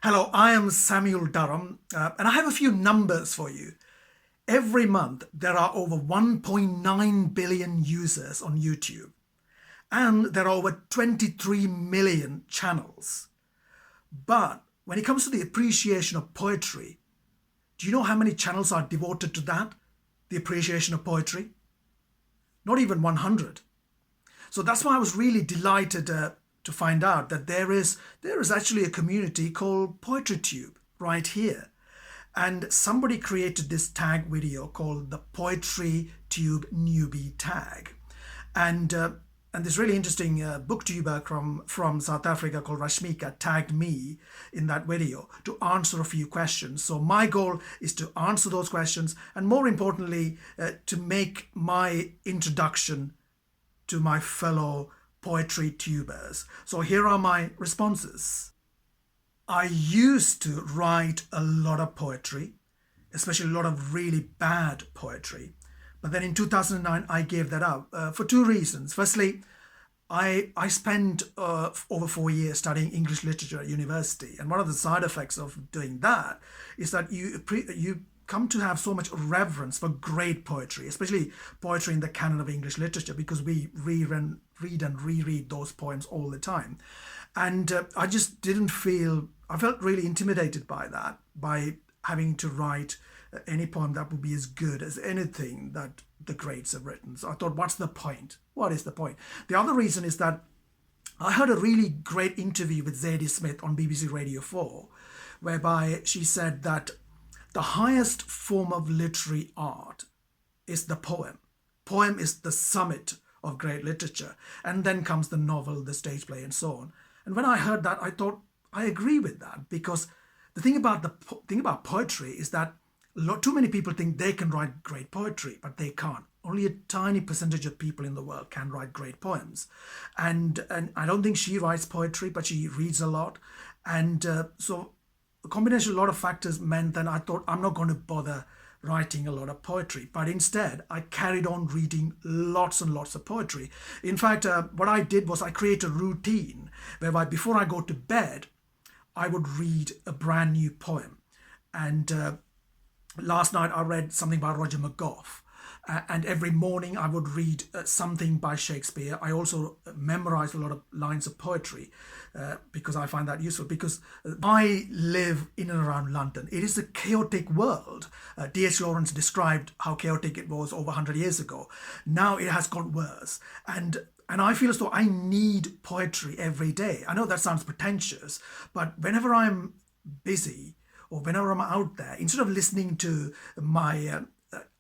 Hello, I am Samuel Durham, and I have a few numbers for you. Every month, there are over 1.9 billion users on YouTube, and there are over 23 million channels. But when it comes to the appreciation of poetry, do you know how many channels are devoted to that? The appreciation of poetry? Not even 100. So that's why I was really delighted to find out that there is actually a community called PoetryTube right here. And somebody created this tag video called the PoetryTube Newbie Tag. And this really interesting booktuber from South Africa called Rashmika tagged me in that video to answer a few questions. So my goal is to answer those questions and, more importantly, to make my introduction to my fellow poetry tubers. So here are my responses. I used to write a lot of poetry, especially a lot of really bad poetry. But then in 2009, I gave that up for two reasons. Firstly, I spent over 4 years studying English literature at university. And one of the side effects of doing that is that you come to have so much reverence for great poetry, especially poetry in the canon of English literature, because we read and reread those poems all the time. And I just I felt really intimidated by that, by having to write any poem that would be as good as anything that the greats have written. So I thought, what's the point? What is the point? The other reason is that I heard a really great interview with Zadie Smith on BBC Radio 4, whereby she said that the highest form of literary art is the poem. Poem is the summit of great literature. And then comes the novel, the stage play, and so on. And when I heard that, I thought, I agree with that, because the thing about poetry is that too many people think they can write great poetry, but they can't. Only a tiny percentage of people in the world can write great poems. And I don't think she writes poetry, but she reads a lot. And so a combination of a lot of factors meant that I thought, I'm not going to bother writing a lot of poetry. But instead, I carried on reading lots and lots of poetry. In fact, what I did was I created a routine whereby before I go to bed, I would read a brand new poem. And last night I read something by Roger McGough. And every morning I would read something by Shakespeare. I also memorized a lot of lines of poetry because I find that useful, because I live in and around London. It is a chaotic world. D.H. Lawrence described how chaotic it was over 100 years ago. Now it has got worse. And I feel as though I need poetry every day. I know that sounds pretentious, but whenever I'm busy or whenever I'm out there, instead of listening to my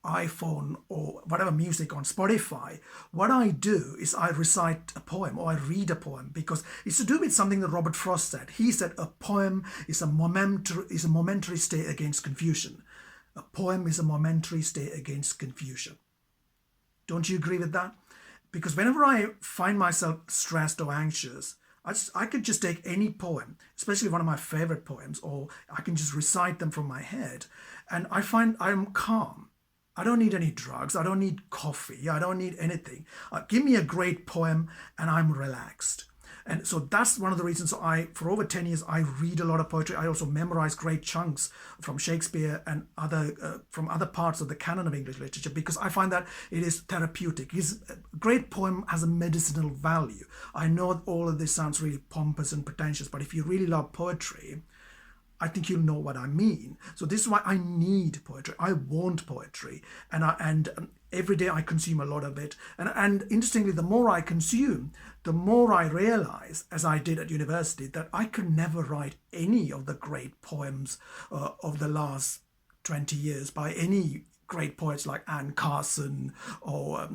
iPhone or whatever music on Spotify, what I do is I recite a poem or I read a poem, because it's to do with something that Robert Frost said. He said a poem is a momentary stay against confusion. A poem is a momentary stay against confusion. Don't you agree with that? Because whenever I find myself stressed or anxious, I could just take any poem, especially one of my favorite poems, or I can just recite them from my head, and I find I'm calm. I don't need any drugs. I don't need coffee. I don't need anything. Give me a great poem and I'm relaxed. And so that's one of the reasons for over 10 years, I read a lot of poetry. I also memorize great chunks from Shakespeare and from other parts of the canon of English literature, because I find that it is therapeutic. A great poem has a medicinal value. I know all of this sounds really pompous and pretentious, but if you really love poetry, I think you'll know what I mean. So this is why I need poetry. I want poetry, and every day I consume a lot of it. And interestingly, the more I consume, the more I realize, as I did at university, that I could never write any of the great poems of the last 20 years by any great poets like Anne Carson or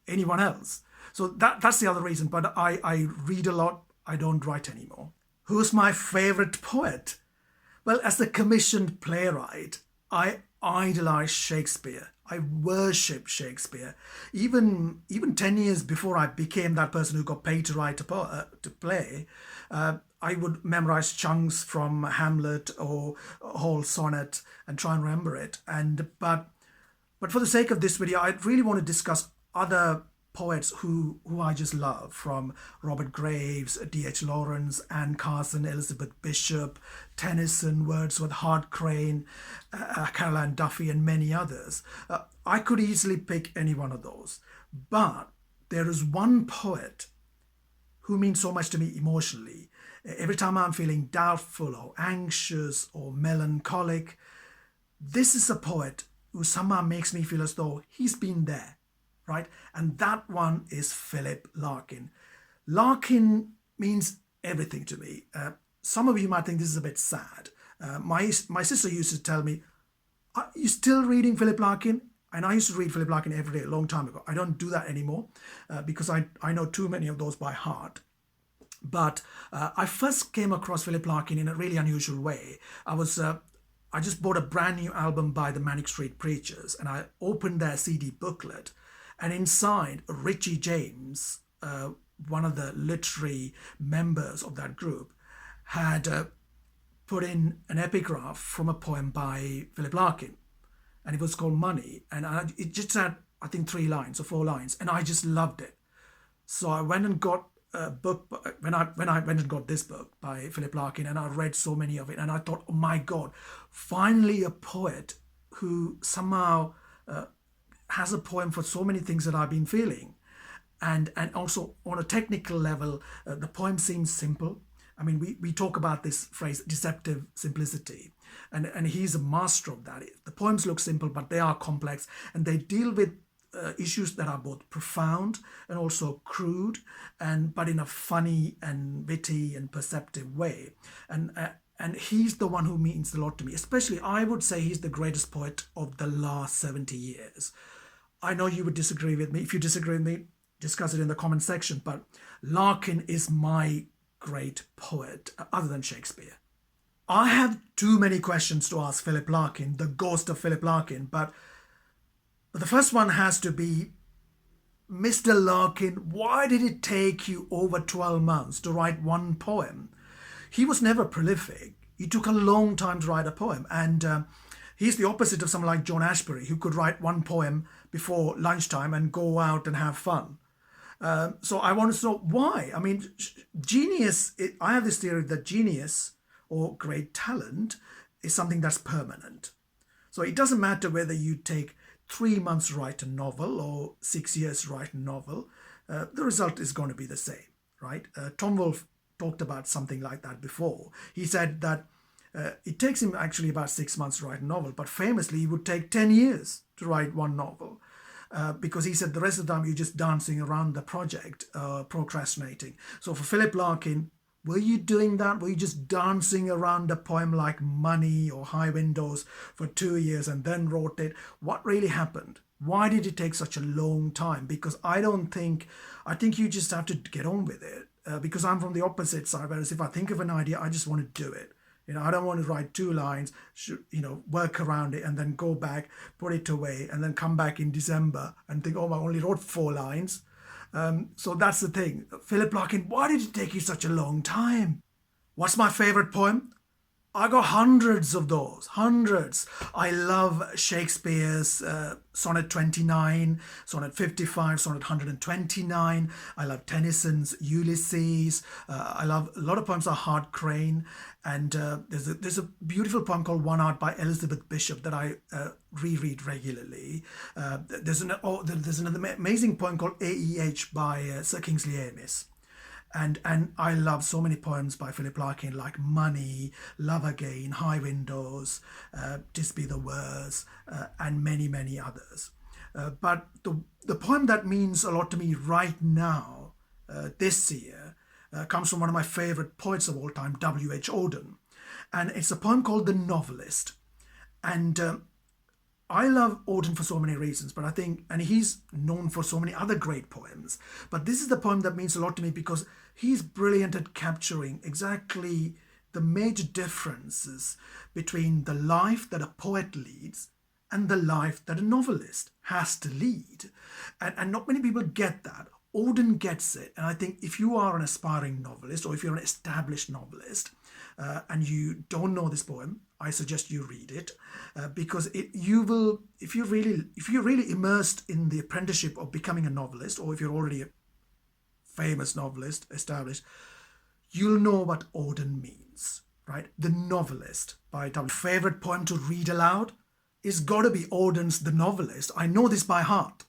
anyone else. So that's the other reason. But I read a lot. I don't write anymore. Who's my favorite poet? Well, as the commissioned playwright, I idolize Shakespeare. I worship Shakespeare. Even 10 years before I became that person who got paid to write to play, I would memorize chunks from Hamlet or a whole sonnet and try and remember it. But for the sake of this video, I really want to discuss other poets who I just love, from Robert Graves, D.H. Lawrence, Anne Carson, Elizabeth Bishop, Tennyson, Wordsworth, Hart Crane, Caroline Duffy, and many others. I could easily pick any one of those. But there is one poet who means so much to me emotionally. Every time I'm feeling doubtful or anxious or melancholic, this is a poet who somehow makes me feel as though he's been there, right? And that one is Philip Larkin. Larkin means everything to me. Some of you might think this is a bit sad. My sister used to tell me, "Are you still reading Philip Larkin?" And I used to read Philip Larkin every day a long time ago. I don't do that anymore because I know too many of those by heart. But I first came across Philip Larkin in a really unusual way. I just bought a brand new album by the Manic Street Preachers, and I opened their CD booklet, and inside, Richie James, one of the literary members of that group, had put in an epigraph from a poem by Philip Larkin, and it was called Money, and it just had, I think, 3 lines or 4 lines, and I just loved it. So I went and got a book, when I went and got this book by Philip Larkin, and I read so many of it, and I thought, oh my God, finally a poet who somehow has a poem for so many things that I've been feeling. And also on a technical level, the poem seems simple. I mean, we talk about this phrase, deceptive simplicity, and he's a master of that. The poems look simple, but they are complex, and they deal with issues that are both profound and also crude, but in a funny and witty and perceptive way. And he's the one who means a lot to me. Especially, I would say he's the greatest poet of the last 70 years. I know you would disagree with me. If you disagree with me, discuss it in the comment section. But Larkin is my great poet, other than Shakespeare. I have too many questions to ask Philip Larkin, the ghost of Philip Larkin, but the first one has to be, Mr. Larkin, why did it take you over 12 months to write one poem? He was never prolific. He took a long time to write a poem, and he's the opposite of someone like John Ashbery, who could write one poem before lunchtime and go out and have fun. So I want to know why. I mean, genius, I have this theory that genius or great talent is something that's permanent. So it doesn't matter whether you take 3 months to write a novel or 6 years to write a novel, the result is going to be the same, right? Tom Wolfe talked about something like that before. He said that it takes him actually about 6 months to write a novel, but famously he would take 10 years to write one novel. Because he said the rest of the time you're just dancing around the project, procrastinating. So for Philip Larkin, were you doing that? Were you just dancing around a poem like Money or High Windows for 2 years and then wrote it? What really happened? Why did it take such a long time? Because I think you just have to get on with it. Because I'm from the opposite side, whereas if I think of an idea, I just want to do it. I don't want to write 2 lines, work around it and then go back, put it away, and then come back in December and think, oh, I only wrote 4 lines. So that's the thing. Philip Larkin, why did it take you such a long time? What's my favorite poem? I got hundreds of those, hundreds. I love Shakespeare's Sonnet 29, Sonnet 55, Sonnet 129. I love Tennyson's Ulysses. I love a lot of poems by Hart Crane. And there's a beautiful poem called One Out by Elizabeth Bishop that I reread regularly. There's another amazing poem called AEH by Sir Kingsley Amis. And I love so many poems by Philip Larkin, like Money, Love Again, High Windows, Tis Be the Words, and many, many others. But the poem that means a lot to me right now, this year, comes from one of my favorite poets of all time, W.H. Auden. And it's a poem called The Novelist. And I love Auden for so many reasons, but I think, and he's known for so many other great poems, but this is the poem that means a lot to me because he's brilliant at capturing exactly the major differences between the life that a poet leads and the life that a novelist has to lead. And not many people get that. Auden gets it. And I think if you are an aspiring novelist or if you're an established novelist, and you don't know this poem, I suggest you read it, because you will, if you're really immersed in the apprenticeship of becoming a novelist, or if you're already a famous novelist established, you'll know what Auden means, right? The Novelist by W. Favorite poem to read aloud is got to be Auden's The Novelist. I know this by heart.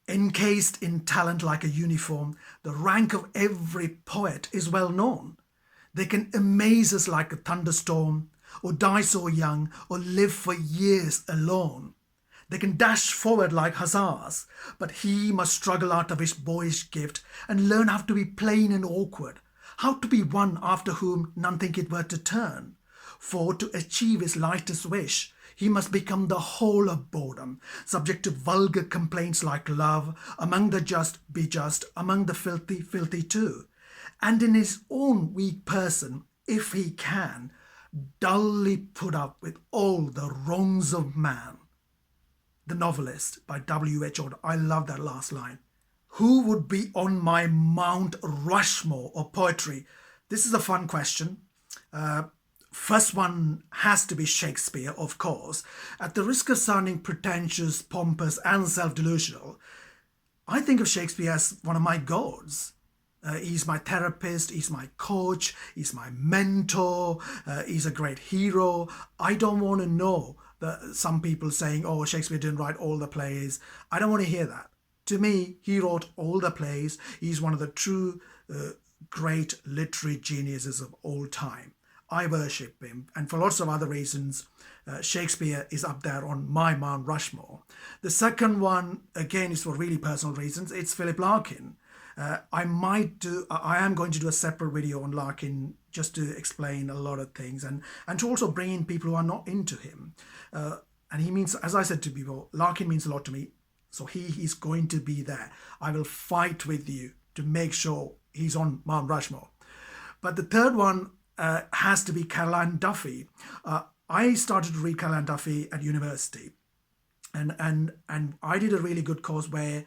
Encased in talent like a uniform, the rank of every poet is well known. They can amaze us like a thunderstorm, or die so young, or live for years alone. They can dash forward like hussars, but he must struggle out of his boyish gift and learn how to be plain and awkward, how to be one after whom none think it worth to turn. For to achieve his lightest wish, he must become the whole of boredom, subject to vulgar complaints like love, among the just be just, among the filthy, filthy too. And in his own weak person, if he can, dully put up with all the wrongs of man. The Novelist by W.H. Auden. I love that last line. Who would be on my Mount Rushmore of poetry? This is a fun question. First one has to be Shakespeare, of course. At the risk of sounding pretentious, pompous, and self-delusional, I think of Shakespeare as one of my gods. He's my therapist, he's my coach, he's my mentor, he's a great hero. I don't want to know some people saying, oh, Shakespeare didn't write all the plays. I don't want to hear that. To me, he wrote all the plays. He's one of the true great literary geniuses of all time. I worship him, and for lots of other reasons, Shakespeare is up there on my Mount Rushmore. The second one, again, is for really personal reasons. It's Philip Larkin. I am going to do a separate video on Larkin just to explain a lot of things and to also bring in people who are not into him. And he means, as I said to people, Larkin means a lot to me. So he's going to be there. I will fight with you to make sure he's on Mount Rushmore. But the third one has to be Caroline Duffy. I started to read Caroline Duffy at university. And I did a really good course where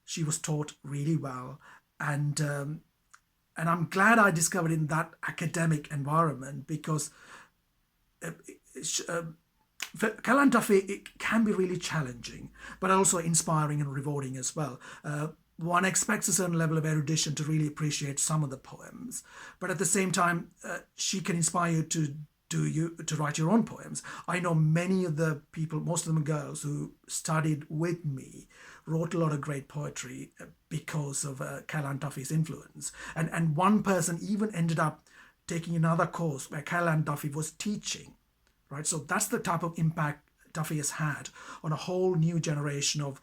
she was taught really well. And I'm glad I discovered in that academic environment, because Caroline Duffy, it can be really challenging, but also inspiring and rewarding as well. One expects a certain level of erudition to really appreciate some of the poems, but at the same time, she can inspire you to write your own poems. I know many of the people, most of them girls, who studied with me, wrote a lot of great poetry because of Caroline Duffy's influence. And one person even ended up taking another course where Caroline Duffy was teaching, right? So that's the type of impact Duffy has had on a whole new generation of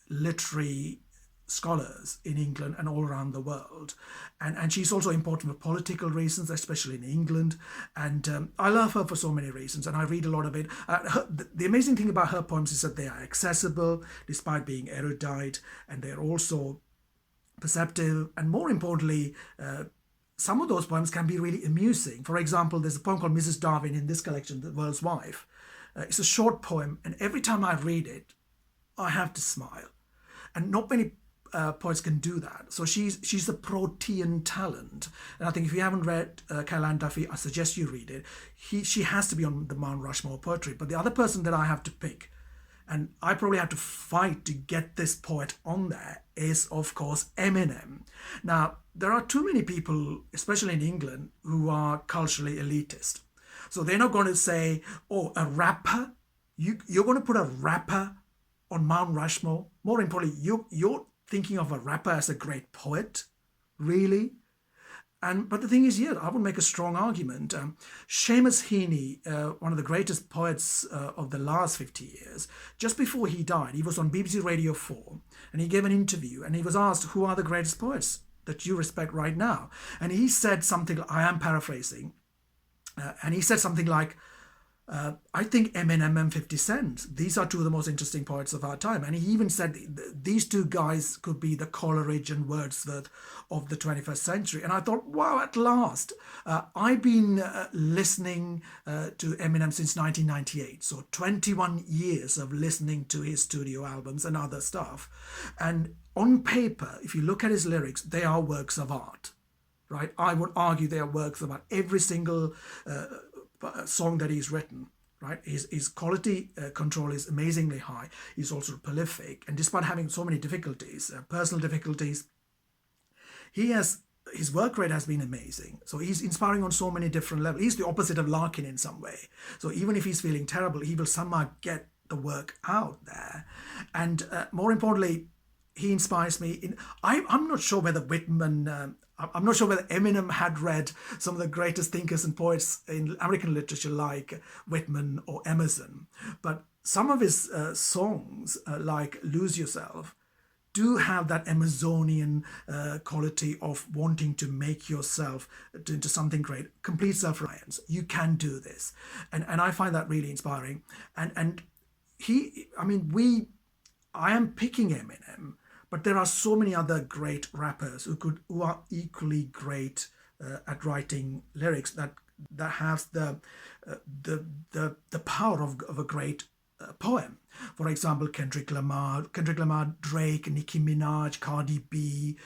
literary scholars in England and all around the world. And she's also important for political reasons, especially in England. And I love her for so many reasons, and I read a lot of it. The amazing thing about her poems is that they are accessible despite being erudite, and they're also perceptive. And more importantly, some of those poems can be really amusing. For example, there's a poem called Mrs. Darwin in this collection, The World's Wife. It's a short poem, and every time I read it, I have to smile. And not many poets can do that. So she's a protean talent. And I think if you haven't read Caroline Duffy, I suggest you read it. She has to be on the Mount Rushmore of poetry. But the other person that I have to pick, and I probably have to fight to get this poet on there, is, of course, Eminem. Now, there are too many people, especially in England, who are culturally elitist. So they're not going to say, oh, a rapper? You're going to put a rapper on Mount Rushmore? More importantly, you're thinking of a rapper as a great poet? Really? But the thing is, yeah, I would make a strong argument. Seamus Heaney, one of the greatest poets of the last 50 years, just before he died, he was on BBC Radio 4, and he gave an interview, and he was asked, who are the greatest poets that you respect right now? And he said something, I am paraphrasing, and he said something like, I think Eminem and 50 Cent, these are two of the most interesting poets of our time. And he even said these two guys could be the Coleridge and Wordsworth of the 21st century. And I thought, wow, at last. I've been listening to Eminem since 1998. So 21 years of listening to his studio albums and other stuff. And on paper, if you look at his lyrics, they are works of art. right? I would argue they are works about every single song that he's written, right? His quality control is amazingly high. He's also prolific, and despite having so many difficulties, personal difficulties, his work rate has been amazing. So he's inspiring on so many different levels. He's the opposite of Larkin in some way. So even if he's feeling terrible, he will somehow get the work out there. And more importantly, he inspires me. I'm not sure whether Whitman, I'm not sure whether Eminem had read some of the greatest thinkers and poets in American literature like Whitman or Emerson, but some of his songs, like Lose Yourself, do have that Amazonian quality of wanting to make yourself into something great, complete self-reliance. You can do this. And I find that really inspiring. And I am picking Eminem, but there are so many other great rappers who are equally great at writing lyrics that have the power of a great poem. For example, Kendrick Lamar, Drake, Nicki Minaj, Cardi B,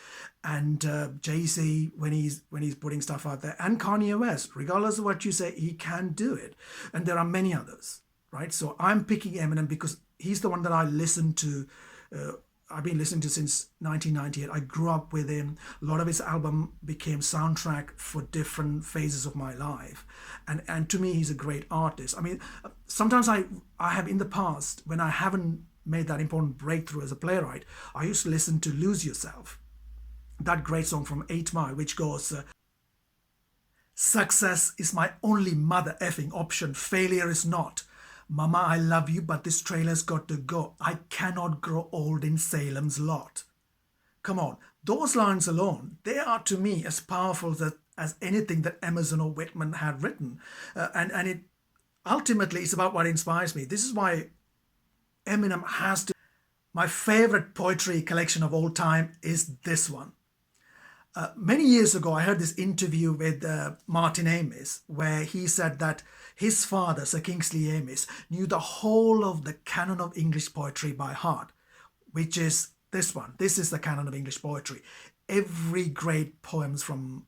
and Jay-Z when he's putting stuff out there, and Kanye West. Regardless of what you say, he can do it. And there are many others, right? So I'm picking Eminem because he's the one that I listen to. I've been listening to since 1998. I grew up with him. A lot of his album became soundtrack for different phases of my life. And to me, he's a great artist. I mean, sometimes I have in the past, when I haven't made that important breakthrough as a playwright, I used to listen to Lose Yourself, that great song from 8 Mile, which goes, success is my only mother effing option. Failure is not. Mama, I love you, but this trailer's got to go. I cannot grow old in Salem's lot. Come on, those lines alone, they are to me as powerful as anything that Emerson or Whitman had written. And it ultimately is about what inspires me. This is why Eminem has to... My favorite poetry collection of all time is this one. Many years ago, I heard this interview with Martin Amis, where he said that his father, Sir Kingsley Amis, knew the whole of the canon of English poetry by heart, which is this one. This is the canon of English poetry. Every great poems from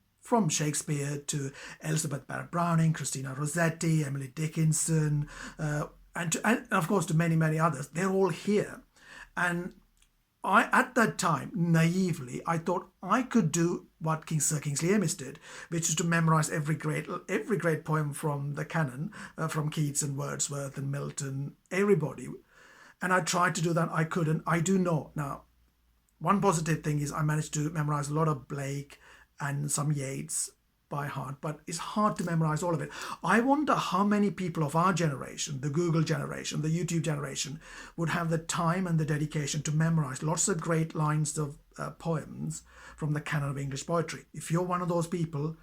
Shakespeare to Elizabeth Barrett Browning, Christina Rossetti, Emily Dickinson, and of course to many, many others. They're all here. And at that time, naively, I thought I could do what Sir Kingsley Amis did, which is to memorize every great poem from the canon, from Keats and Wordsworth and Milton, everybody. And I tried to do that. I couldn't. I do know. Now, one positive thing is I managed to memorize a lot of Blake and some Yeats by heart, but it's hard to memorize all of it. I wonder how many people of our generation, the Google generation, the YouTube generation, would have the time and the dedication to memorize lots of great lines of poems from the canon of English poetry. If you're one of those people,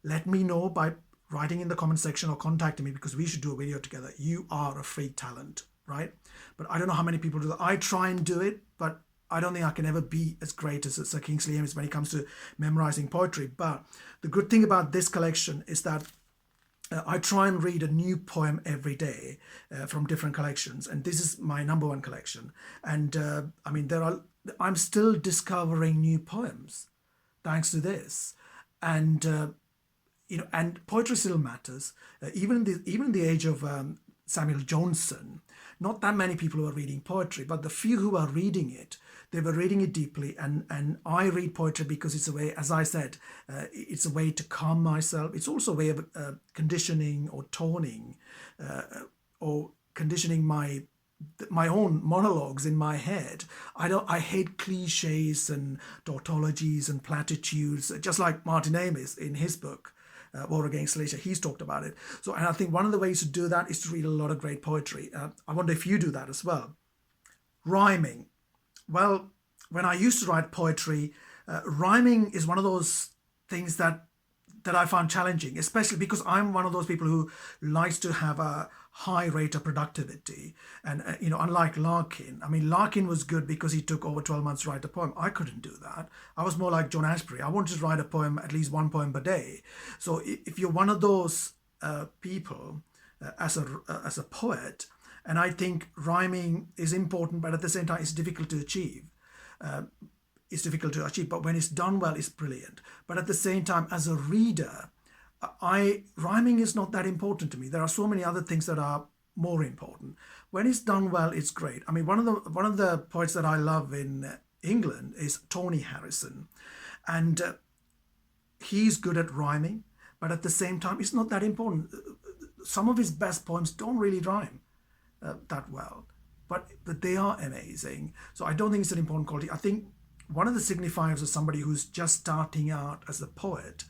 let me know by writing in the comment section or contacting me, because we should do a video together. You are a freak talent, right? But I don't know how many people do that. I try and do it, but I don't think I can ever be as great as Sir Kingsley Amis when it comes to memorizing poetry. But the good thing about this collection is that I try and read a new poem every day from different collections. And this is my #1 collection. And I'm still discovering new poems thanks to this. And, and poetry still matters. Even in the age of Samuel Johnson, not that many people who are reading poetry, but the few who are reading it, they were reading it deeply. And I read poetry because it's a way, as I said, it's a way to calm myself. It's also a way of conditioning or toning or conditioning my own monologues in my head. I hate cliches and tautologies and platitudes, just like Martin Amis in his book, War Against Leisure. He's talked about it. So, and I think one of the ways to do that is to read a lot of great poetry. I wonder if you do that as well. Rhyming. Well, when I used to write poetry, rhyming is one of those things that I found challenging, especially because I'm one of those people who likes to have a high rate of productivity. And, unlike Larkin, Larkin was good because he took over 12 months to write a poem. I couldn't do that. I was more like John Ashbery. I wanted to write a poem, at least one poem per day. So if you're one of those people as a poet, and I think rhyming is important, but at the same time, it's difficult to achieve. it's difficult to achieve, but when it's done well, it's brilliant. But at the same time, as a reader, rhyming is not that important to me. There are so many other things that are more important. When it's done well, it's great. I mean, one of the poets that I love in England is Tony Harrison, and he's good at rhyming, but at the same time, it's not that important. Some of his best poems don't really rhyme that well, but they are amazing. So I don't think it's an important quality. I think one of the signifiers of somebody who's just starting out as a poet,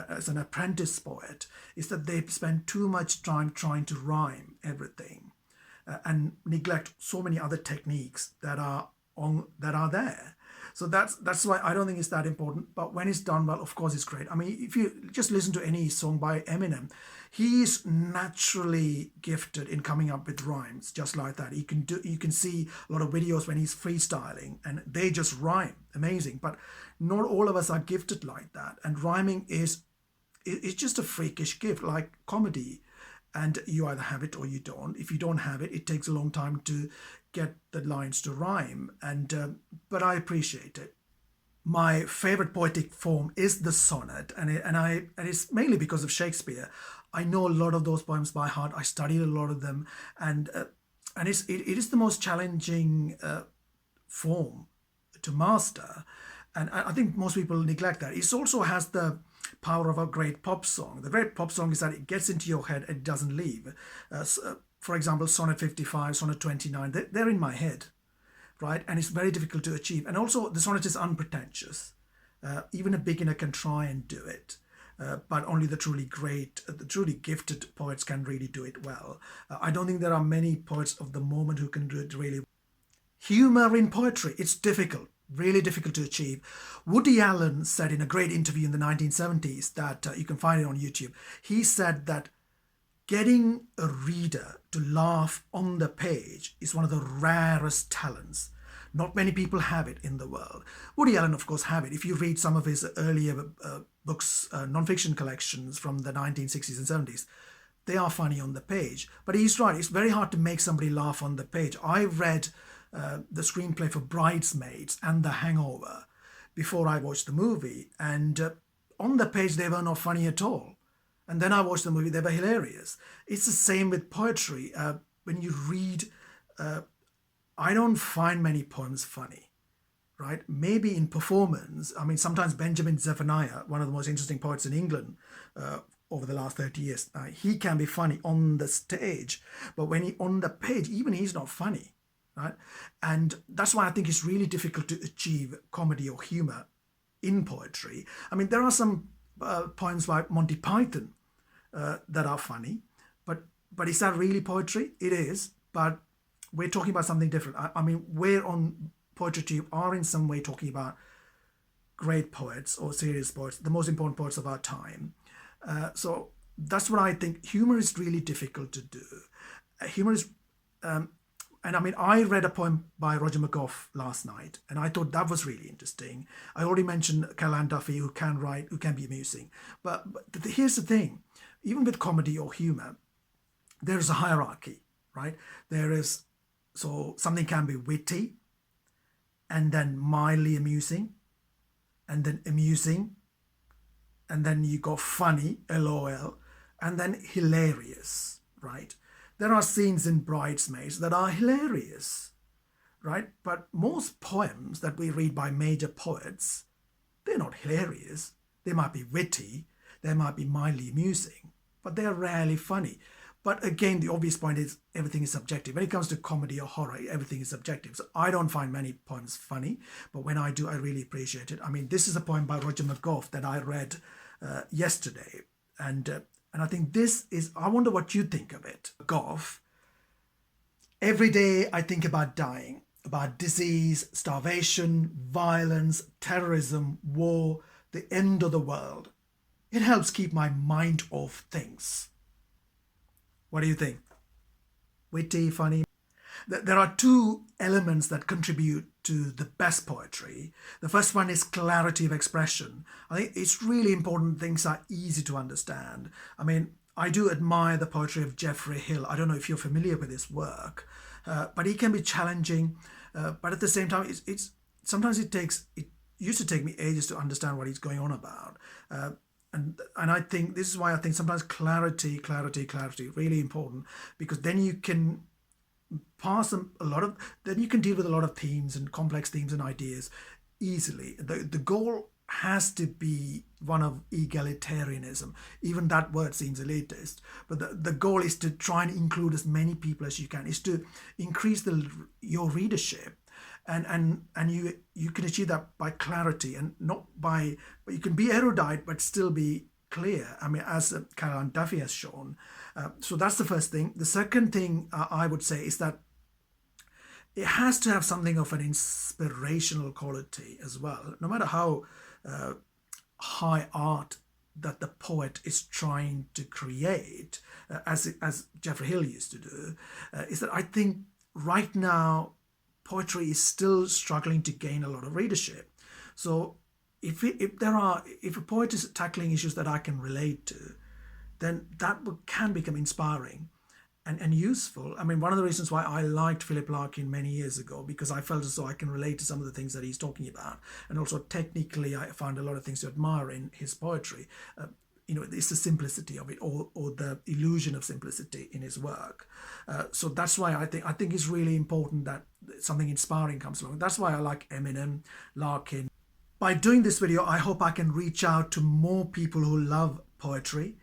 as an apprentice poet, is that they spend too much time trying to rhyme everything and neglect so many other techniques that are there. So that's why I don't think it's that important. But when it's done well, of course, it's great. I mean, if you just listen to any song by Eminem, he's naturally gifted in coming up with rhymes, just like that. You can see a lot of videos when he's freestyling, and they just rhyme, amazing. But not all of us are gifted like that. And rhyming it's just a freakish gift, like comedy. And you either have it or you don't. If you don't have it, it takes a long time to get the lines to rhyme. But I appreciate it. My favorite poetic form is the sonnet, and it's mainly because of Shakespeare. I know a lot of those poems by heart. I studied a lot of them, and it is the most challenging form to master. And I think most people neglect that. It also has the power of a great pop song. The great pop song is that it gets into your head and it doesn't leave. For example, Sonnet 55, Sonnet 29, they're in my head, right? And it's very difficult to achieve. And also the sonnet is unpretentious. Even a beginner can try and do it. But only the truly great, the truly gifted poets can really do it well. I don't think there are many poets of the moment who can do it really well. Humour in poetry, it's difficult. Really difficult to achieve. Woody Allen said in a great interview in the 1970s that you can find it on YouTube. He said that getting a reader to laugh on the page is one of the rarest talents. Not many people have it in the world. Woody Allen, of course, have it. If you read some of his earlier books, non-fiction collections from the 1960s and 70s, they are funny on the page. But he's right. It's very hard to make somebody laugh on the page. I read the screenplay for Bridesmaids and The Hangover before I watched the movie, and on the page they were not funny at all, and then I watched the movie, they were hilarious. It's the same with poetry. When you read, I don't find many poems funny, right? Maybe in performance. I mean, sometimes Benjamin Zephaniah, one of the most interesting poets in England over the last 30 years, he can be funny on the stage, but when on the page, even he's not funny. Right? And that's why I think it's really difficult to achieve comedy or humor in poetry. I mean, there are some poems by Monty Python that are funny, but is that really poetry? It is, but we're talking about something different. I mean, we're on PoetryTube are in some way talking about great poets or serious poets, the most important poets of our time. So that's what I think. Humor is really difficult to do. Humor is... And I mean, I read a poem by Roger McGough last night, and I thought that was really interesting. I already mentioned Caroline Duffy, who can write, who can be amusing. But here's the thing. Even with comedy or humor, there is a hierarchy, right? So something can be witty, and then mildly amusing, and then amusing, and then you go funny, LOL, and then hilarious, right? There are scenes in Bridesmaids that are hilarious, right? But most poems that we read by major poets, they're not hilarious. They might be witty, they might be mildly amusing, but they're rarely funny. But again, the obvious point is everything is subjective. When it comes to comedy or horror, everything is subjective. So I don't find many poems funny, but when I do, I really appreciate it. I mean, this is a poem by Roger McGough that I read yesterday, and I think this is, I wonder what you think of it. Goff, every day I think about dying, about disease, starvation, violence, terrorism, war, the end of the world. It helps keep my mind off things. What do you think? Witty, funny? There are two elements that contribute to the best poetry. The first one is clarity of expression. I think it's really important things are easy to understand. I mean, I do admire the poetry of Geoffrey Hill. I don't know if you're familiar with his work, but he can be challenging. But at the same time, sometimes it takes used to take me ages to understand what he's going on about. And I think this is why I think sometimes clarity, really important, because then you can pass them then you can deal with a lot of themes and complex themes and ideas easily. The goal has to be one of egalitarianism. Even that word seems elitist, but the goal is to try and include as many people as you can, is to increase your readership. And you can achieve that by clarity, and not by, but you can be erudite but still be clear. I mean, as Caroline Duffy has shown. So that's the first thing. The second thing I would say is that it has to have something of an inspirational quality as well. No matter how high art that the poet is trying to create, as Geoffrey Hill used to do, is that I think right now poetry is still struggling to gain a lot of readership. So if a poet is tackling issues that I can relate to, then that can become inspiring and useful. I mean, one of the reasons why I liked Philip Larkin many years ago, because I felt as though I can relate to some of the things that he's talking about, and also technically I found a lot of things to admire in his poetry. It's the simplicity of it, or the illusion of simplicity in his work. So that's why I think it's really important that something inspiring comes along. That's why I like Eminem, Larkin. By doing this video, I hope I can reach out to more people who love poetry,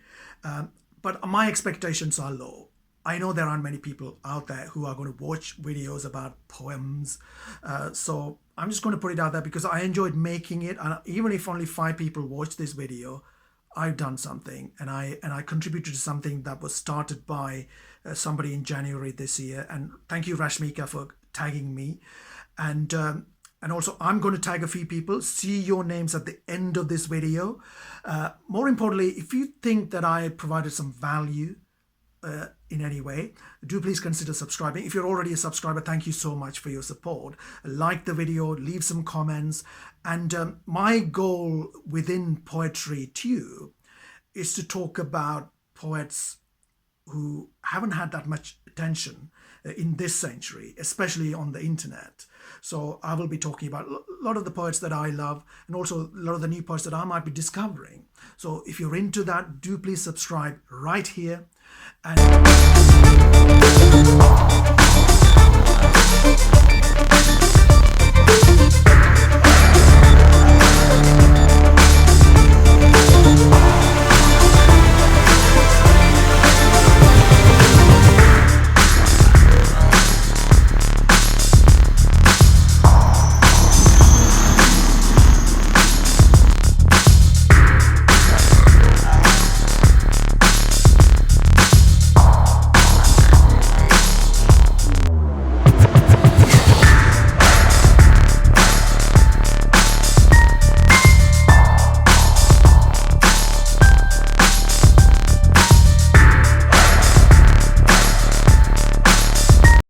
but my expectations are low. I know there aren't many people out there who are going to watch videos about poems. So I'm just going to put it out there because I enjoyed making it. And even if only 5 people watch this video, I've done something, and I contributed to something that was started by somebody in January this year. And thank you, Rashmika, for tagging me. And also I'm going to tag a few people. See your names at the end of this video. More importantly, if you think that I provided some value in any way, do please consider subscribing. If you're already a subscriber, thank you so much for your support. Like the video, leave some comments. And my goal within PoetryTube is to talk about poets who haven't had that much attention in this century, especially on the internet. So I will be talking about a lot of the poets that I love, and also a lot of the new poets that I might be discovering. So if you're into that, do please subscribe right here. And